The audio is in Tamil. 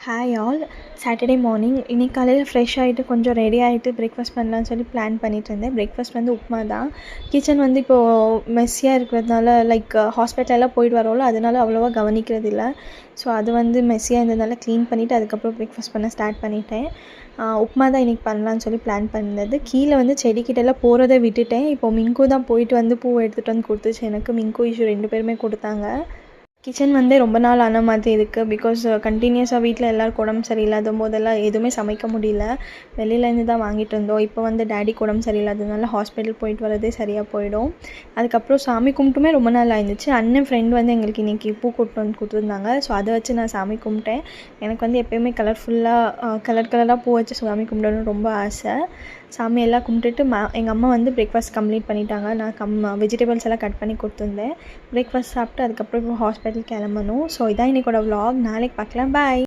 Hi all. சாட்டர்டே மார்னிங் இன்னைக்கு காலையில் ஃப்ரெஷ் ஆகிட்டு கொஞ்சம் ரெடி ஆகிட்டு பிரேக்ஃபாஸ்ட் பண்ணலான்னு சொல்லி பிளான் பண்ணிட்டு இருந்தேன். பிரேக்ஃபாஸ்ட் வந்து உப்புமா தான். கிச்சன் வந்து இப்போது மெஸ்ஸியாக இருக்கிறதுனால ஹாஸ்பிட்டலெல்லாம் போயிட்டு வரோம்ல, அதனால அவ்வளோவா கவனிக்கிறது இல்லை. ஸோ அது வந்து மெஸ்ஸியாக இருந்ததுனால க்ளீன் பண்ணிவிட்டு அதுக்கப்புறம் பிரேக்ஃபாஸ்ட் பண்ண ஸ்டார்ட் பண்ணிட்டேன். உப்புமா தான் இன்றைக்கி பண்ணலான்னு சொல்லி பிளான் பண்ணது. கீழே வந்து செடிக்கிட்டெல்லாம் போகிறத விட்டுட்டேன். இப்போது மிங்கு தான் போயிட்டு வந்து பூவை எடுத்துகிட்டு வந்து கொடுத்துச்சு எனக்கு. மிங்கு இஷ்யூ 2 பேருமே கொடுத்தாங்க. கிச்சன் வந்து ரொம்ப நாள் ஆன மாதிரி இருக்குது. பிகாஸ் கண்டினியூஸாக வீட்டில் எல்லாருக்கும் உடம்பு சரியில்லாத போதெல்லாம் எதுவுமே சமைக்க முடியல. வெளியிலேருந்து தான் வாங்கிட்டு இருந்தோம். இப்போ வந்து டாடிக்கு உடம்பு சரியில்லாததுனால ஹாஸ்பிட்டல் போயிட்டு வரதே சரியாக போயிடும். அதுக்கப்புறம் சாமி கும்பிட்டுமே ரொம்ப நாள் ஆயிருந்துச்சு. அண்ணன் ஃப்ரெண்ட் வந்து எங்களுக்கு இன்றைக்கி பூ கொட்டு வந்து கொடுத்துருந்தாங்க. ஸோ அதை வச்சு நான் சாமி கும்பிட்டேன். எனக்கு வந்து எப்போயுமே கலர் கலராக பூ வச்சு சாமி கும்பிடணும்னு ரொம்ப ஆசை. சாமியெல்லாம் கும்பிட்டுட்டு எங்கள் அம்மா வந்து பிரேக்ஃபாஸ்ட் கம்ப்ளீட் பண்ணிட்டாங்க. நான் வெஜிடபிள்ஸ் எல்லாம் கட் பண்ணி கொடுத்துருந்தேன். பிரேக்ஃபாஸ்ட் சாப்பிட்டு அதுக்கப்புறம் இப்போ ஹாஸ்பிட்டல் கிளம்பணும். ஸோ இதான் இன்றைக்கோட vlog. நாளைக்கு பார்க்கலாம். பாய்.